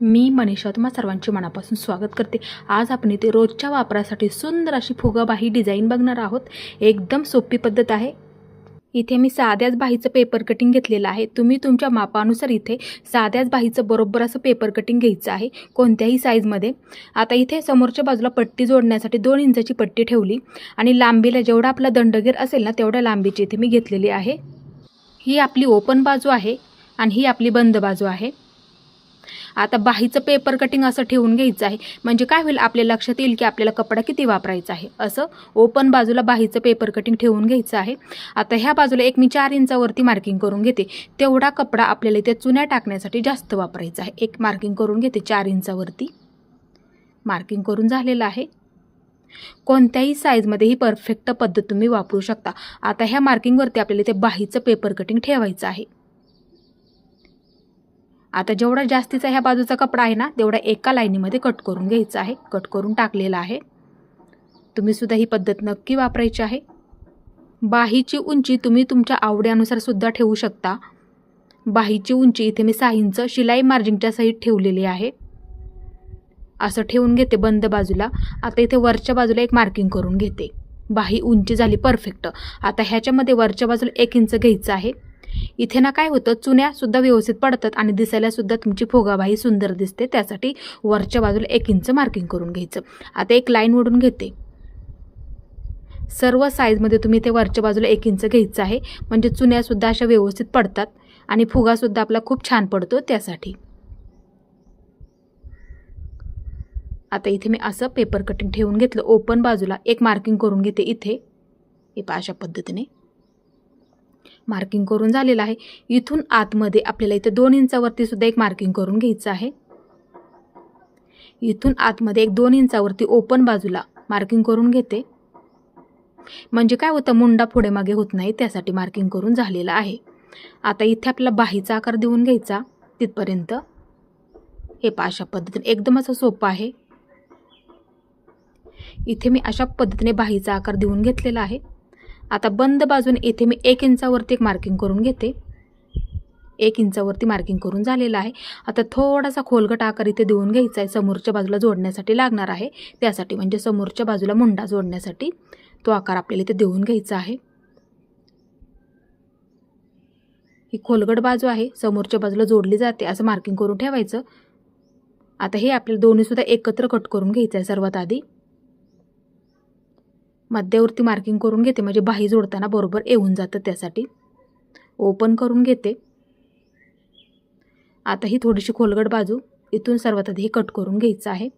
मी मनीषा तुम्हा सर्वांचे मनापासून स्वागत करते। आज आपण इथे रोजच्या वापरासाठी सुंदर अशी फुगाबाही डिझाईन बघणार आहोत। एकदम सोपी पद्धत आहे। इथे मी साध्याच बाहीचं पेपर कटिंग घेतलेलं आहे। तुम्ही तुमच्या मापानुसार इथे साध्याच बाहीचं बरोबर असं पेपर कटिंग घ्यायचं आहे, कोणत्याही साईजमध्ये। आता इथे समोरच्या बाजूला पट्टी जोडण्यासाठी 2 इंचाची पट्टी ठेवली आणि लांबीला जेवढा आपला दंडगेर असेल ना तेवढ्या लांबीची इथे मी घेतलेली आहे। ही आपली ओपन बाजू आहे आणि ही आपली बंद बाजू आहे। आता बाहीचं पेपर कटिंग असं ठेवून घ्यायचं आहे, म्हणजे काय होईल आपल्या लक्षात येईल की आपल्याला कपडा किती वापरायचा आहे। असं ओपन बाजूला बाहीचं पेपर कटिंग ठेवून घ्यायचं आहे। आता ह्या बाजूला एक मी 4 इंचावरती मार्किंग करून घेते। तेवढा कपडा आपल्याला इथे चुन्या टाकण्यासाठी जास्त वापरायचा आहे। एक मार्किंग करून घेते 4 इंचावरती। मार्किंग करून झालेलं आहे। कोणत्याही साईजमध्ये ही परफेक्ट पद्धत तुम्ही वापरू शकता। आता ह्या मार्किंगवरती आपल्याला इथे बाहीचं पेपर कटिंग ठेवायचं आहे। आता जेवढा जास्तीचा ह्या बाजूचा कपडा आहे ना तेवढा एका लाईनीमध्ये कट करून घ्यायचा आहे। कट करून टाकलेला आहे। तुम्ही सुद्धा ही पद्धत नक्की वापरायची आहे। बाहीची उंची तुम्ही तुमच्या आवडीनुसार सुद्धा ठेवू शकता। बाहीची उंची इथे मी 6 इंच शिलाई मार्जिनच्या सहित ठेवलेली आहे। असं ठेवून घेते बंद बाजूला। आता इथे वरच्या बाजूला एक मार्किंग करून घेते। बाही उंची झाली परफेक्ट। आता ह्याच्यामध्ये वरच्या बाजूला 1 इंच घ्यायचं आहे। इथे ना काय होतं, चुन्या सुद्धा व्यवस्थित पडतात आणि दिसायला सुद्धा तुमची फुगाबाही सुंदर दिसते। त्यासाठी वरच्या बाजूला 1 इंच मार्किंग करून घ्यायचं। आता एक लाईन ओढून घेते। सर्व साईजमध्ये तुम्ही इथे वरच्या बाजूला 1 इंच घ्यायचं आहे, म्हणजे चुन्या सुद्धा अशा व्यवस्थित पडतात आणि फुगा सुद्धा आपला खूप छान पडतो त्यासाठी। आता इथे मी असं पेपर कटिंग ठेवून घेतलं। ओपन बाजूला एक मार्किंग करून घेते। इथे हे अशा पद्धतीने मार्किंग करून झालेलं आहे। इथून आतमध्ये आपल्याला इथे 2 इंचावरती सुद्धा एक मार्किंग करून घ्यायचं आहे। इथून आतमध्ये एक 2 इंचावरती ओपन बाजूला मार्किंग करून घेते, म्हणजे काय होतं मुंडा पुढे मागे होत नाही त्यासाठी मार्किंग करून झालेलं आहे। आता इथे आपल्याला बाहीचा आकार देऊन घ्यायचा तिथपर्यंत। हे अशा पद्धतीने एकदम असं सोपं आहे। इथे मी अशा पद्धतीने बाहीचा आकार देऊन घेतलेला आहे। आता बंद बाजूने इथे मी 1 इंचावरती एक मार्किंग करून घेते। 1 इंचावरती मार्किंग करून झालेलं आहे। आता थोडासा खोलगट आकार इथे देऊन घ्यायचा आहे, समोरच्या बाजूला जोडण्यासाठी लागणार आहे त्यासाठी, म्हणजे समोरच्या बाजूला मुंडा जोडण्यासाठी तो आकार आपल्याला इथे देऊन घ्यायचा आहे। ही खोलगट बाजू आहे, समोरच्या बाजूला जोडली जाते असं मार्किंग करून ठेवायचं। आता हे आपल्याला दोन्ही सुद्धा एकत्र कट करून घ्यायचं आहे। सर्वात आधी मध्यावरती मार्किंग करून घेते, म्हणजे बाही जोडताना बरोबर येऊन जातं त्यासाठी। ओपन करून घेते। आता ही थोडीशी खोलगट बाजू इथून सर्वात आधी हे कट करून घ्यायचं आहे।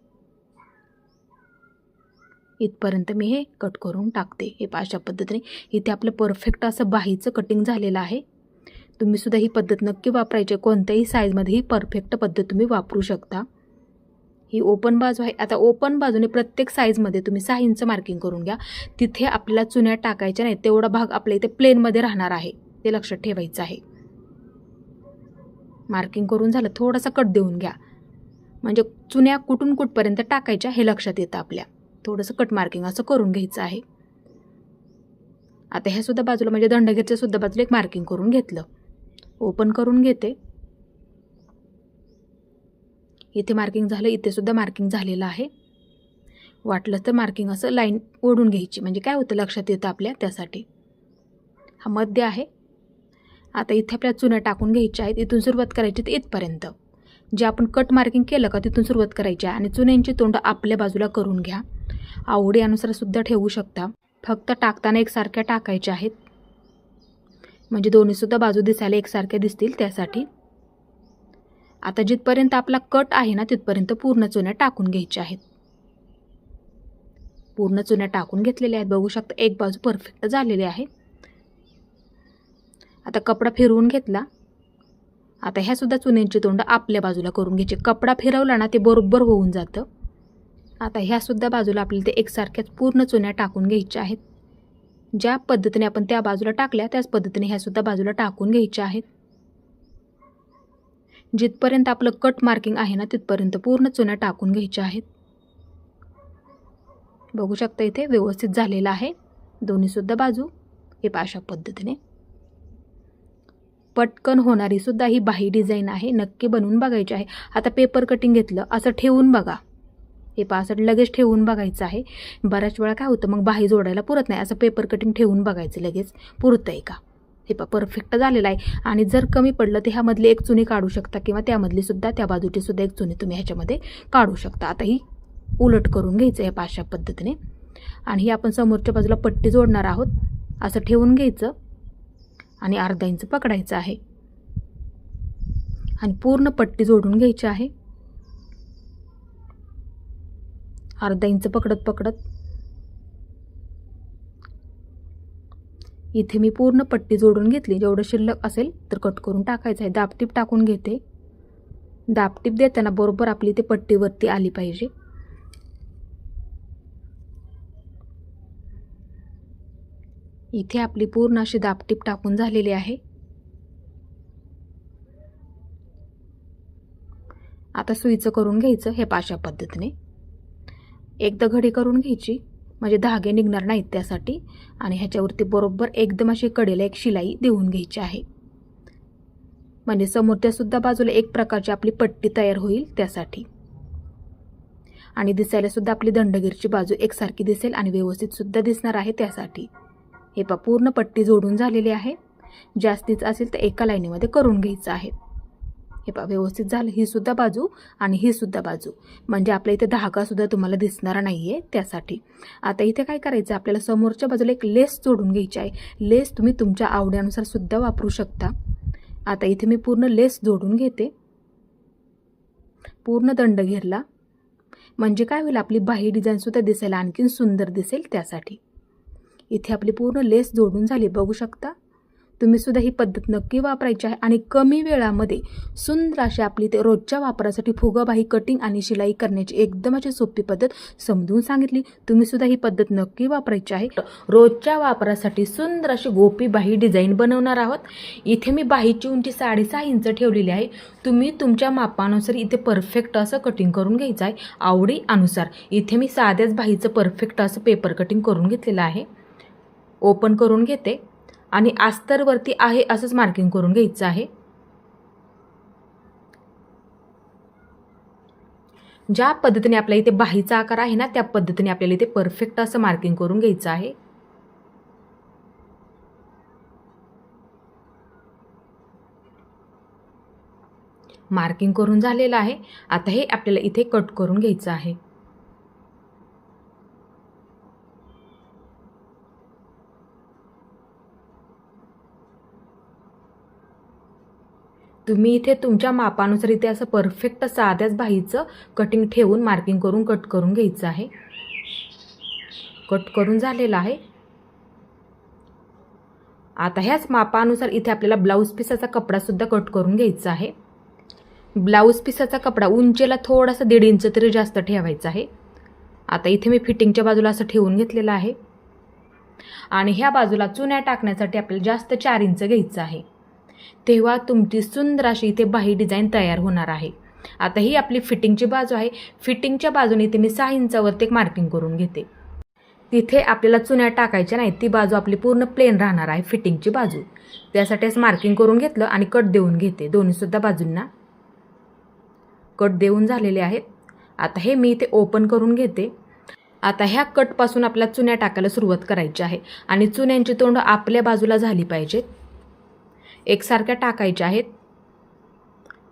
इथपर्यंत मी हे कट करून टाकते। हे अशा पद्धतीने इथे आपलं परफेक्ट असं बाहीचं कटिंग झालेलं आहे। तुम्ही सुद्धा ही पद्धत नक्की वापरायची। कोणत्याही साईजमध्ये ही परफेक्ट पद्धत तुम्ही वापरू शकता। ही ओपन बाजू आहे। आता ओपन बाजूने प्रत्येक साईजमध्ये तुम्ही 6 इंच मार्किंग करून घ्या। तिथे आपल्याला चुन्या टाकायच्या नाही, तेवढा भाग आपल्या इथे प्लेनमध्ये राहणार आहे, ते लक्षात ठेवायचं आहे। मार्किंग करून झालं, थोडासा कट देऊन घ्या, म्हणजे चुन्या कुठून कुठपर्यंत टाकायच्या हे लक्षात येतं आपल्या। थोडंसं कट मार्किंग असं करून घ्यायचं आहे। आता ह्या सुद्धा बाजूला म्हणजे दंडगेरच्या सुद्धा बाजूला एक मार्किंग करून घेतलं। ओपन करून घेते। इथे मार्किंग झालं, इथे सुद्धा मार्किंग झालेलं आहे। वाटलं तर मार्किंग असं लाईन ओढून घ्यायची, म्हणजे काय होतं लक्षात येतं आपल्या त्यासाठी। हा मध्य आहे। आता इथे आपल्याला चुन्या टाकून घ्यायच्या आहेत। इथून सुरुवात करायची तर इथपर्यंत, जे आपण कट मार्किंग केलं का तिथून सुरुवात करायची आहे। आणि चुन्यांची तोंड आपल्या बाजूला करून घ्या। आवडीनुसार सुद्धा ठेवू शकता, फक्त टाकताना एकसारख्या टाकायच्या आहेत, म्हणजे दोन्ही सुद्धा बाजू दिसायला एकसारख्या दिसतील त्यासाठी। आता जिथपर्यंत आपला कट आहे ना तिथपर्यंत पूर्ण चुन्या टाकून घ्यायच्या आहेत। पूर्ण चुन्या टाकून घेतलेल्या आहेत, बघू शकता एक बाजू परफेक्ट झालेली आहे। आता कपडा फिरवून घेतला। आता ह्या सुद्धा चुन्यांची तोंड आपल्या बाजूला करून घ्यायची। कपडा फिरवला ना ते बरोबर होऊन जातं। आता ह्या सुद्धा बाजूला आपल्याला ते एकसारख्याच पूर्ण चुन्या टाकून घ्यायच्या आहेत। ज्या पद्धतीने आपण त्या बाजूला टाकल्या त्याच पद्धतीने ह्या सुद्धा बाजूला टाकून घ्यायच्या आहेत। जिथपर्यंत आपलं कट मार्किंग आहे ना तिथपर्यंत पूर्ण चुन्या टाकून घ्यायच्या आहेत। बघू शकता इथे व्यवस्थित झालेलं आहे दोन्ही सुद्धा बाजू। हे अशा पद्धतीने पटकन होणारी सुद्धा ही बाही डिझाईन आहे, नक्की बनवून बघायची आहे. आता पेपर कटिंग घेतलं, असं ठेवून बघा, हे पहा असं लगेच ठेवून बघायचं आहे. बऱ्याच वेळा काय होतं, मग बाही जोडायला पुरत नाही, असं पेपर कटिंग ठेवून बघायचं लगेच पुरतं आहे का. हे पहा परफेक्ट झालेलं आहे. आणि जर कमी पडलं तर ह्यामधली एक चुनी काढू शकता किंवा त्यामधली सुद्धा, त्या बाजूची सुद्धा एक चुनी तुम्ही ह्याच्यामध्ये काढू शकता. आता ही उलट करून घ्यायचं आहे अशा पद्धतीने. आणि ही आपण समोरच्या बाजूला पट्टी जोडणार आहोत, असं ठेवून घ्यायचं आणि अर्धा इंच पकडायचं आहे आणि पूर्ण पट्टी जोडून घ्यायची आहे. अर्धा इंच पकडत पकडत इथे मी पूर्ण पट्टी जोडून घेतली. जेवढं शिल्लक असेल तर कट करून टाकायचं आहे. दाबटीप टाकून घेते. दाबटीप देताना बरोबर आपली इथे पट्टीवरती आली पाहिजे. इथे आपली पूर्ण अशी दाबटीप टाकून झालेली आहे. आता सुईचं करून घ्यायचं हे अशा पद्धतीने. एकदा घडी करून घ्यायची म्हणजे धागे निघणार नाहीत त्यासाठी. आणि ह्याच्यावरती बरोबर एकदम अशी कडेला एक शिलाई देऊन घ्यायची आहे, म्हणजे समोरच्या सुद्धा बाजूला एक प्रकारची आपली पट्टी तयार होईल त्यासाठी. आणि दिसायला सुद्धा आपली दंडगीरची बाजू एकसारखी दिसेल आणि व्यवस्थित सुद्धा दिसणार आहे त्यासाठी. हे पहा पूर्ण पट्टी जोडून झालेली आहे. जास्तीच असेल तर एका लाईनीमध्ये करून घ्यायचं आहे. हे पहा व्यवस्थित झालं. ही सुद्धा बाजू आणि ही सुद्धा बाजू, म्हणजे आपल्या इथे धागा सुद्धा तुम्हाला दिसणार नाहीये त्यासाठी. आता इथे काय करायचं, आपल्याला समोरच्या बाजूला एक लेस जोडून घ्यायची आहे. लेस तुम्ही तुमच्या आवडीनुसार सुद्धा वापरू शकता. आता इथे मी पूर्ण लेस जोडून घेते, पूर्ण दंड घेरला, म्हणजे काय होईल आपली बाही डिझाईन सुद्धा दिसायला आणखीन सुंदर दिसेल त्यासाठी. इथे आपली पूर्ण लेस जोडून झाली, बघू शकता. तुम्ही सुद्धा ही पद्धत नक्की वापरायची आहे आणि कमी वेळामध्ये सुंदर अशी आपली ते रोजच्या वापरासाठी फुगाबाही कटिंग आणि शिलाई करण्याची एकदम अशी सोपी पद्धत समजून सांगितली. तुम्ही सुद्धा ही पद्धत नक्की वापरायची आहे. रोजच्या वापरासाठी सुंदर अशी गोपी बाही डिझाईन बनवणार आहोत. इथे मी बाहीची उंची 6.5 इंच ठेवलेली आहे. तुम्ही तुमच्या मापानुसार इथे परफेक्ट असं कटिंग करून घ्यायचं आहे आवडी अनुसार. इथे मी साध्याच बाहीचं परफेक्ट असं पेपर कटिंग करून घेतलेलं आहे. ओपन करून घेते आणि अस्तरवरती आहे असंच मार्किंग करून घ्यायचं आहे. ज्या पद्धतीने आपल्या इथे बाहीचा आकार आहे ना, त्या पद्धतीने आपल्याला इथे परफेक्ट असं मार्किंग करून घ्यायचं आहे. मार्किंग करून झालेलं आहे. आता हे आपल्याला इथे कट करून घ्यायचं आहे. तुम्ही इथे तुमच्या मापानुसार इथे असं परफेक्ट साध्याच बाहीचं कटिंग ठेवून मार्किंग करून कट करून घ्यायचं आहे. कट करून झालेलं आहे. आता ह्याच मापानुसार इथे आपल्याला ब्लाऊज पीसाचा कपडा सुद्धा कट करून घ्यायचा आहे. ब्लाऊज पीसाचा कपडा उंचीला थोडासा 1.5 इंच तरी जास्त ठेवायचा आहे. आता इथे मी फिटिंगच्या बाजूला असं ठेवून घेतलेलं आहे आणि ह्या बाजूला चुन्या टाकण्यासाठी आपल्याला जास्त 4 इंच घ्यायचं आहे. तेव्हा तुमची सुंदर अशी इथे बाही डिझाईन तयार होणार आहे. आता ही आपली फिटिंगची बाजू आहे. फिटिंगच्या बाजूने इथे मी 6 इंचावरती एक मार्किंग करून घेते. तिथे आपल्याला चुन्या टाकायच्या नाहीत, ती बाजू आपली पूर्ण प्लेन राहणार आहे फिटिंगची बाजू. त्यासाठीच मार्किंग करून घेतलं आणि कट देऊन घेते. दोन्ही सुद्धा बाजूंना कट देऊन झालेले आहेत. आता हे मी इथे ओपन करून घेते. आता ह्या कटपासून आपल्याला चुन्या टाकायला सुरुवात करायची आहे आणि चुन्यांची तोंड आपल्या बाजूला झाली पाहिजेत. एकसारख्या टाकायच्या आहेत.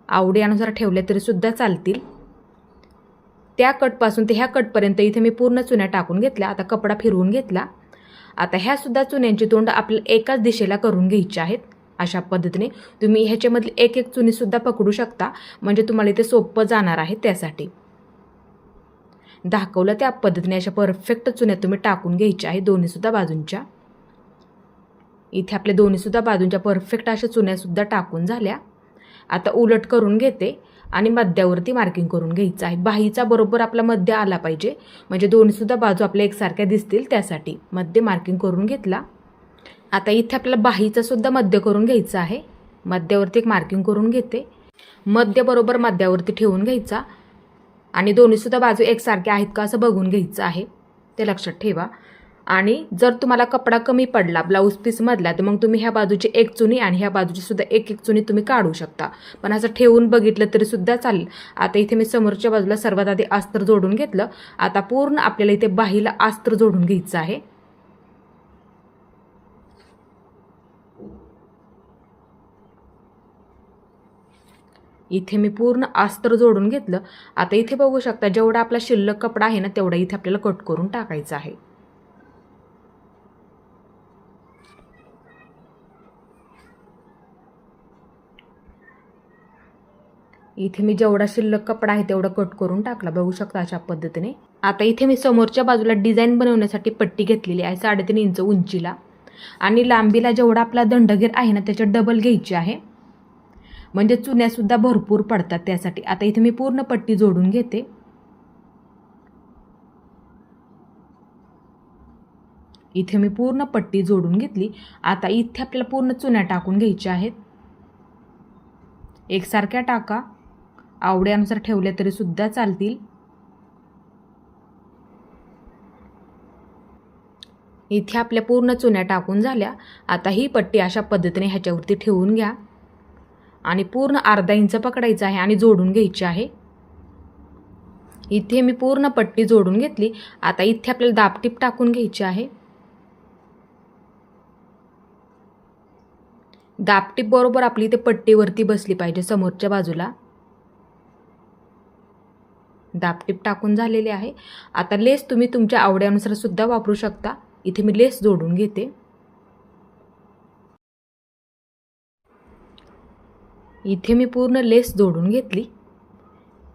आवडी अनुसार ठेवले तरी सुद्धा चालतील. त्या कटपासून ते ह्या कटपर्यंत इथे मी पूर्ण चुन्या टाकून घेतल्या. आता कपडा फिरवून घेतला. आता ह्या सुद्धा चुन्यांची तोंड आपल्याला एकाच दिशेला करून घ्यायची आहेत. अशा पद्धतीने तुम्ही ह्याच्यामधली एक एक चुनी सुद्धा पकडू शकता, म्हणजे तुम्हाला इथे सोपं जाणार आहे. त्यासाठी दाखवलं त्या पद्धतीने अशा परफेक्ट चुन्या तुम्ही टाकून घ्यायच्या आहे दोन्ही सुद्धा बाजूंच्या. इथे आपल्या दोन्ही सुद्धा बाजूंच्या परफेक्ट अशा चुन्या सुद्धा टाकून झाल्या. आता उलट करून घेते आणि मध्यावरती मार्किंग करून घ्यायचं आहे. बाहीचा बरोबर आपला मध्य आला पाहिजे, म्हणजे दोन्ही सुद्धा बाजू आपल्या एकसारख्या दिसतील त्यासाठी मध्य मार्किंग करून घेतला. आता इथे आपल्याला बाहीचा सुद्धा मध्य करून घ्यायचा आहे. मध्यावरती एक मार्किंग करून घेते. मध्य बरोबर मध्यावरती ठेवून घ्यायचा आणि दोन्ही सुद्धा बाजू एकसारख्या आहेत का असं बघून घ्यायचं आहे. ते लक्षात ठेवा. आणि जर तुम्हाला कपडा कमी पडला ब्लाऊज पीसमधला तर मग तुम्ही ह्या बाजूची एक चुनी आणि ह्या बाजूची सुद्धा एक चुनी तुम्ही काढू शकता, पण असं ठेवून बघितलं तरी सुद्धा चालेल. आता इथे मी समोरच्या बाजूला सर्वात आधी अस्तर जोडून घेतलं. आता पूर्ण आपल्याला इथे बाहीला अस्तर जोडून घ्यायचं आहे. इथे मी पूर्ण अस्तर जोडून घेतलं. आता इथे बघू शकता जेवढा आपला शिल्लक कपडा आहे ना तेवढा इथे आपल्याला कट करून टाकायचा आहे. इथे मी जेवढा शिल्लक कपडा आहे तेवढा कट करून टाकला, बघू शकता अशा पद्धतीने. आता इथे मी समोरच्या बाजूला डिझाईन बनवण्यासाठी पट्टी घेतलेली आहे 3.5 इंच उंचीला, आणि लांबीला जेवढा आपला दंडगेर आहे ना त्याच्या डबल घ्यायची आहे, म्हणजे चुन्यासुद्धा भरपूर पडतात त्यासाठी. आता इथे मी पूर्ण पट्टी जोडून घेते. इथे मी पूर्ण पट्टी जोडून घेतली. आता इथे आपल्याला पूर्ण चुन्या टाकून घ्यायच्या आहेत. एकसारख्या टाका, आवड्यानुसार ठेवल्या तरी सुद्धा चालतील. इथे आपल्या पूर्ण चुन्या टाकून झाल्या. आता ही पट्टी अशा पद्धतीने ह्याच्यावरती ठेवून घ्या आणि पूर्ण अर्धा इंच पकडायचं आहे आणि जोडून घ्यायची आहे. इथे मी पूर्ण पट्टी जोडून घेतली. आता इथे आपल्याला दाबटीप टाकून घ्यायची आहे. दाबटीप बरोबर आपली इथे पट्टीवरती बसली पाहिजे समोरच्या बाजूला. दाबटीप टाकून झालेली आहे. आता लेस तुम्ही तुमच्या आवडीनुसार सुद्धा वापरू शकता. इथे मी लेस जोडून घेते. इथे मी पूर्ण लेस जोडून घेतली.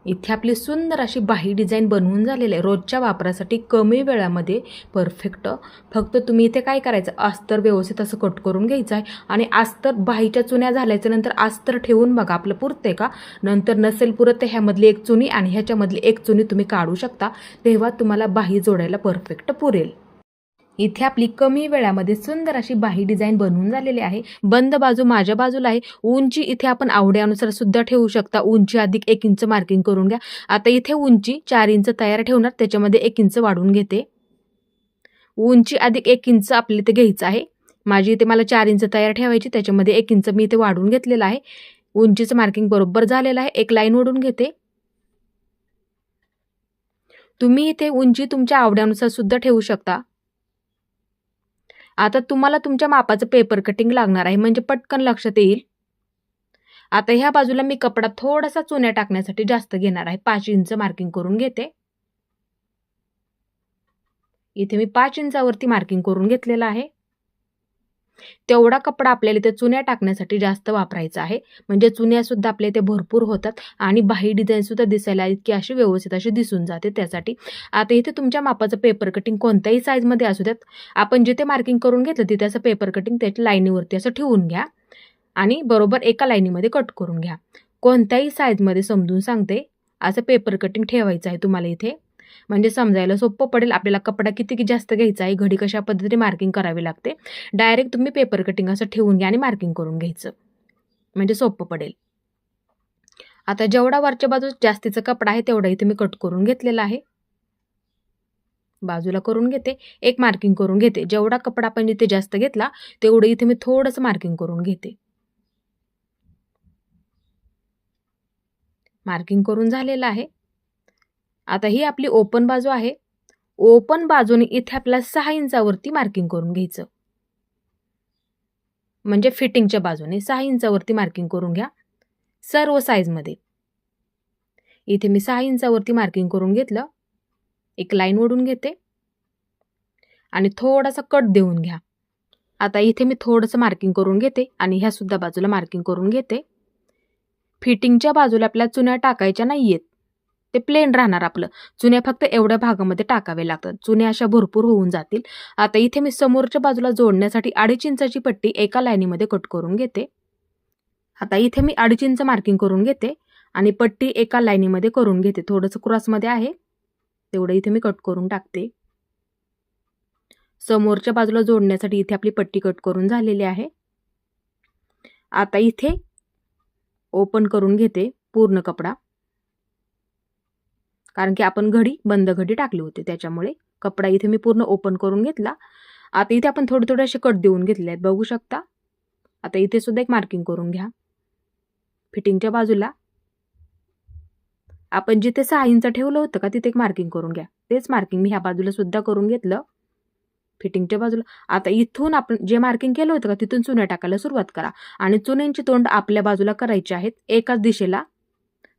इथे आपली सुंदर अशी बाही डिझाईन बनवून झालेली आहे. रोजच्या वापरासाठी कमी वेळामध्ये परफेक्ट. फक्त तुम्ही इथे काय करायचं, अस्तर व्यवस्थित असं कट करून घ्यायचं आहे आणि अस्तर बाहीच्या चुन्या झाल्याच्या नंतर अस्तर ठेवून बघा आपलं पुरते का. नंतर नसेल पुरत तर ह्यामधली एक चुनी आणि ह्याच्यामधली एक चुनी तुम्ही काढू शकता, तेव्हा तुम्हाला बाही जोडायला परफेक्ट पुरेल. इथे आपली कमी वेळामध्ये सुंदर अशी बाही डिझाईन बनवून झालेली आहे. बंद बाजू माझ्या बाजूला आहे. उंची इथे आपण आवड्यानुसार सुद्धा ठेवू शकता. उंची अधिक 1 इंच मार्किंग करून घ्या. आता इथे उंची 4 इंच तयार ठेवणार, त्याच्यामध्ये 1 इंच वाढवून घेते. उंची अधिक 1 इंच आपल्याला इथे घ्यायचं आहे. माझी इथे मला 4 इंच तयार ठेवायची, त्याच्यामध्ये 1 इंच मी इथे वाढवून घेतलेलं आहे. उंचीचं मार्किंग बरोबर झालेलं आहे. एक लाईन ओढून घेते. तुम्ही इथे उंची तुमच्या आवड्यानुसार सुद्धा ठेवू शकता. आता तुम्हाला तुमच्या मापाचं पेपर कटिंग लागणार आहे, म्हणजे पटकन लक्षात येईल. आता ह्या बाजूला मी कपडा थोडासा चुन्या टाकण्यासाठी जास्त घेणार आहे. 5 इंच मार्किंग करून घेते. इथे मी 5 इंचावरती मार्किंग करून घेतलेलं आहे. तेवढा कपडा आपल्याला इथे चुन्या टाकण्यासाठी जास्त वापरायचा आहे, म्हणजे चुन्या सुद्धा आपल्या इथे भरपूर होतात आणि बाही डिझाईन सुद्धा दिसायला इतकी अशी व्यवस्थित अशी दिसून जाते त्यासाठी. आता इथे तुमच्या मापाचं पेपर कटिंग कोणत्याही साईजमध्ये असू द्यात, आपण जिथे मार्किंग करून घेतलं तिथे असं पेपर कटिंग त्याच्या लाईनीवरती असं ठेवून घ्या आणि बरोबर एका लाईनीमध्ये कट करून घ्या. कोणत्याही साईजमध्ये समजून सांगते, असं पेपर कटिंग ठेवायचं आहे तुम्हाला इथे, म्हणजे समजायला सोपं पडेल. आपल्याला कपडा किती जास्त घ्यायचा आहे, घडी कशा पद्धतीने मार्किंग करावी लागते, डायरेक्ट तुम्ही पेपर कटिंग असं ठेवून घ्या आणि मार्किंग करून घ्यायचं, म्हणजे सोपं पडेल. आता जेवढा वरच्या बाजूस जास्तीचा कपडा आहे तेवढा इथे मी कट करून घेतलेला आहे. बाजूला करून घेते, एक मार्किंग करून घेते. जेवढा कपडा आपण इथे जास्त घेतला तेवढं इथे मी थोडंसं मार्किंग करून घेते. मार्किंग करून झालेलं आहे. आता ही आपली ओपन बाजू आहे. ओपन बाजूने इथे आपल्याला 6 इंचावरती मार्किंग करून घ्यायचं, म्हणजे फिटिंगच्या बाजूने 6 इंचावरती मार्किंग करून घ्या सर्व साईजमध्ये. इथे मी 6 इंचावरती मार्किंग करून घेतलं. एक लाईन ओढून घेते आणि थोडासा कट देऊन घ्या. आता इथे मी थोडंसं मार्किंग करून घेते आणि ह्या सुद्धा बाजूला मार्किंग करून घेते. फिटिंगच्या बाजूला आपल्याला चुन्या टाकायच्या नाहीयेत, ते प्लेन राहणार आपलं. चुन्या फक्त एवढ्या भागामध्ये टाकावे लागतात, चुन्या अशा भरपूर होऊन जातील. आता इथे मी समोरच्या बाजूला जोडण्यासाठी 2.5 इंचाची पट्टी एका लाईनीमध्ये कट करून घेते. आता इथे मी 2.5 इंच मार्किंग करून घेते आणि पट्टी एका लाईनीमध्ये करून घेते. थोडंसं क्रॉसमध्ये आहे तेवढं इथे मी कट करून टाकते. समोरच्या बाजूला जोडण्यासाठी इथे आपली पट्टी कट करून झालेली आहे. आता इथे ओपन करून घेते पूर्ण कपडा, कारण की आपण बंद घडी टाकली होती त्याच्यामुळे. कपडा इथे मी पूर्ण ओपन करून घेतला. आता इथे आपण थोडे थोडे असे कट देऊन घेतले आहेत, बघू शकता. आता इथे सुद्धा एक मार्किंग करून घ्या. फिटिंगच्या बाजूला आपण जिथे 6 इंच ठेवलं होतं का तिथे एक मार्किंग करून घ्या. तेच मार्किंग मी ह्या बाजूला सुद्धा करून घेतलं फिटिंगच्या बाजूला. आता इथून आपण जे मार्किंग केलं होतं का तिथून चुन्या टाकायला सुरुवात करा आणि चुन्यांची तोंड आपल्या बाजूला करायची आहेत. एकाच दिशेला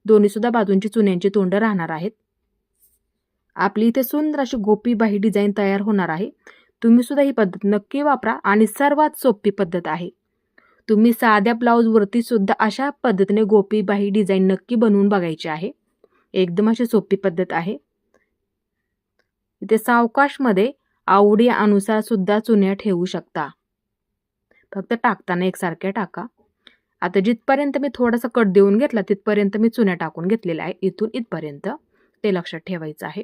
दोन्ही सुद्धा बाजूंची चुन्यांची तोंड राहणार आहेत. आपली इथे सुंदर अशी गोपी बाही डिझाईन तयार होणार आहे. तुम्ही सुद्धा ही पद्धत नक्की वापरा आणि सर्वात सोपी पद्धत आहे. तुम्ही साध्या ब्लाऊजवरती सुद्धा अशा पद्धतीने गोपी बाही डिझाईन नक्की बनवून बघायची आहे. एकदम अशी सोपी पद्धत आहे. इथे सावकाशमध्ये आवडी अनुसार सुद्धा चुन्या ठेवू शकता. फक्त टाकताना एकसारख्या टाका. आता जिथपर्यंत मी थोडासा कट देऊन घेतला तिथपर्यंत मी चुन्या टाकून घेतलेल्या आहे. इथून इथपर्यंत ते लक्षात ठेवायचं आहे.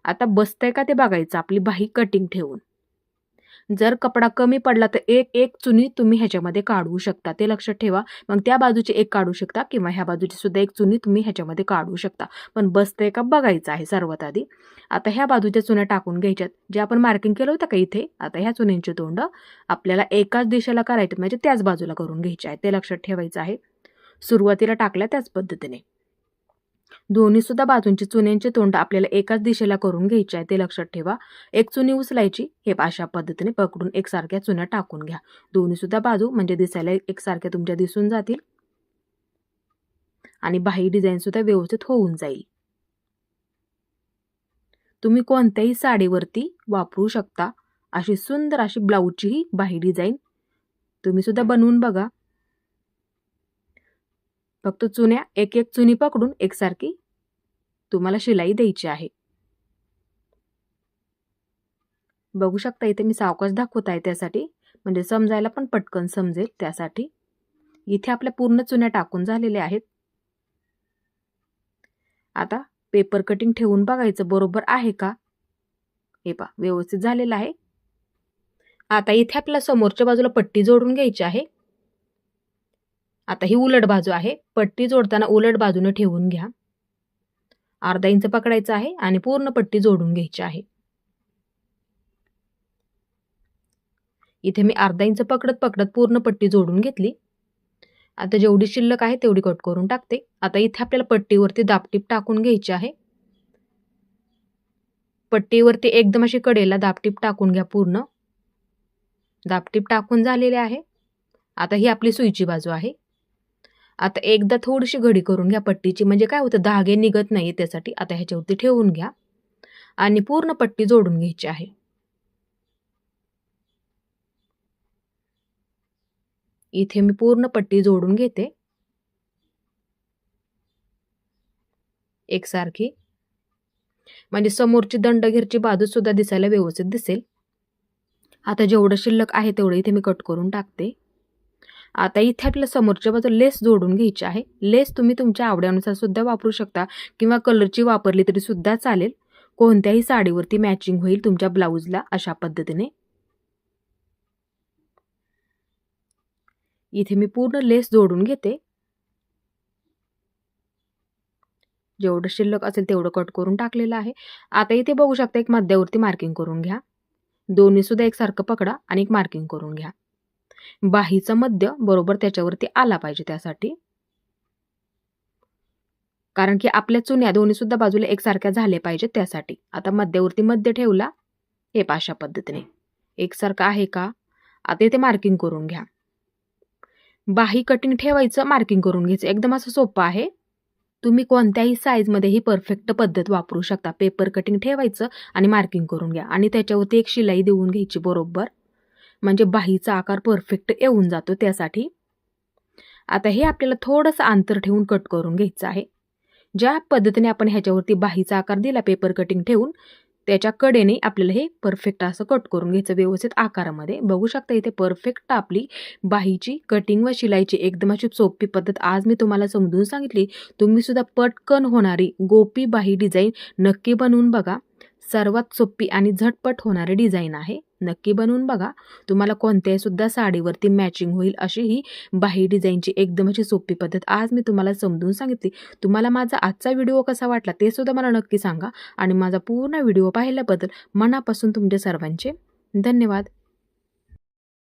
आता बसतंय का ते बघायचं आपली बाही कटिंग ठेवून. जर कपडा कमी पडला तर एक चुनी तुम्ही ह्याच्यामध्ये काढू शकता, ते लक्षात ठेवा. मग त्या बाजूची एक काढू शकता किंवा ह्या बाजूची सुद्धा एक चुनी तुम्ही ह्याच्यामध्ये काढू शकता, पण बसतंय का बघायचं आहे सर्वात आधी. आता ह्या बाजूच्या चुन्या टाकून घ्यायच्यात, जे आपण मार्किंग केलं होतं का इथे. आता ह्या चुन्यांची तोंड आपल्याला एकाच दिशेला करायचे, म्हणजे त्याच बाजूला करून घ्यायचे आहे, ते लक्षात ठेवायचं आहे. सुरुवातीला टाकल्या त्याच पद्धतीने दोन्ही सुद्धा बाजूंची चुन्यांची तोंड आपल्याला एकाच दिशेला करून घ्यायची आहे, ते लक्षात ठेवा. एक चुनी उचलायची, हे अशा पद्धतीने पकडून एकसारख्या चुन्या टाकून घ्या. दोन्ही सुद्धा बाजू म्हणजे दिसायला एकसारख्या तुमच्या दिसून जातील आणि बाही डिझाईन सुद्धा व्यवस्थित होऊन जाईल. तुम्ही कोणत्याही साडीवरती वापरू शकता अशी सुंदर अशी ब्लाऊजची ही बाही डिझाईन तुम्ही सुद्धा बनवून बघा. फक्त चुन्या एक चुनी पकडून एकसारखी तुम्हाला शिलाई द्यायची आहे. बघू शकता इथे मी सावकाश दाखवत आहे त्यासाठी, म्हणजे समजायला पण पटकन समजेल त्यासाठी. इथे आपल्या पूर्ण चुन्या टाकून झालेल्या आहेत. आता पेपर कटिंग ठेवून बघायचं बरोबर आहे का. हे पहा व्यवस्थित झालेलं आहे. आता इथे आपल्याला समोरच्या बाजूला पट्टी जोडून घ्यायची आहे. आता ही उलट बाजू आहे, पट्टी जोडताना उलट बाजूने ठेवून घ्या. अर्धा इंच पकडायचं आहे आणि पूर्ण पट्टी जोडून घ्यायची आहे. इथे मी अर्धा इंच पकडत पूर्ण पट्टी जोडून घेतली. आता जेवढी शिल्लक आहे तेवढी कट करून टाकते. आता इथे आपल्याला पट्टीवरती दाबटीप टाकून घ्यायची आहे. पट्टीवरती एकदम अशी कडेला दाबटीप टाकून घ्या. पूर्ण दाबटीप टाकून झालेले आहे. आता ही आपली सुईची बाजू आहे. आता एकदा थोडीशी घडी करून घ्या पट्टीची, म्हणजे काय होतं धागे निघत नाही त्यासाठी. आता ह्याच्यावरती ठेवून घ्या आणि पूर्ण पट्टी जोडून घ्यायची आहे. इथे मी पूर्ण पट्टी जोडून घेते एकसारखी, म्हणजे समोरची दंडघेरची बाजू सुद्धा दिसायला व्यवस्थित दिसेल. आता जेवढं शिल्लक आहे तेवढं इथे मी कट करून टाकते. आता इथे आपल्याला समोरच्या बाजूला लेस जोडून घ्यायची आहे. लेस तुम्ही तुमच्या आवडीनुसार सुद्धा वापरू शकता किंवा कलरची वापरली तरी सुद्धा चालेल. कोणत्याही साडीवरती मॅचिंग होईल तुमच्या ब्लाऊजला अशा पद्धतीने. इथे मी पूर्ण लेस जोडून घेते. जेवढं शिल्लक असेल तेवढं कट करून टाकलेलं आहे. आता इथे बघू शकता एक मध्यावरती मार्किंग करून घ्या. दोन्ही सुद्धा एकसारखं पकडा आणि एक मार्किंग करून घ्या. बाहीचा मध्य बरोबर त्याच्यावरती आला पाहिजे त्यासाठी, कारण की आपल्या चुन्या दोन्ही सुद्धा बाजूला एकसारख्या झाल्या पाहिजेत त्यासाठी. आता मध्यावरती मध्य ठेवला, हे अशा पद्धतीने एकसारखं आहे का. आता इथे मार्किंग करून घ्या. बाही कटिंग ठेवायचं, मार्किंग करून घ्यायचं. एकदम असं सोपं आहे. तुम्ही कोणत्याही साईजमध्ये ही परफेक्ट पद्धत वापरू शकता. पेपर कटिंग ठेवायचं आणि मार्किंग करून घ्या आणि त्याच्यावरती एक शिलाई देऊन घ्यायची बरोबर, म्हणजे बाहीचा आकार परफेक्ट येऊन जातो त्यासाठी. आता हे आपल्याला थोडंसं अंतर ठेवून कट करून घ्यायचं आहे. ज्या पद्धतीने आपण ह्याच्यावरती बाहीचा आकार दिला पेपर कटिंग ठेवून, त्याच्या कडेने आपल्याला हे परफेक्ट असं कट करून घ्यायचं व्यवस्थित आकारामध्ये. बघू शकता इथे परफेक्ट आपली बाहीची कटिंग व शिलाईची एकदम अशी सोपी पद्धत आज मी तुम्हाला समजून सांगितली. तुम्ही सुद्धा पटकन होणारी गोपी बाही डिझाईन नक्की बनवून बघा. सर्वात सोपी आणि झटपट होणारी डिझाईन आहे. नक्की बनवून बघा. तुम्हाला कोणत्याही सुद्धा साडीवरती मॅचिंग होईल अशी ही बाही डिझाईनची एकदम अशी सोपी पद्धत आज मी तुम्हाला समजून सांगितली. तुम्हाला माझा आजचा व्हिडिओ कसा वाटला ते सुद्धा मला नक्की सांगा आणि माझा पूर्ण व्हिडिओ पाहिल्याबद्दल मनापासून तुमच्या सर्वांचे धन्यवाद.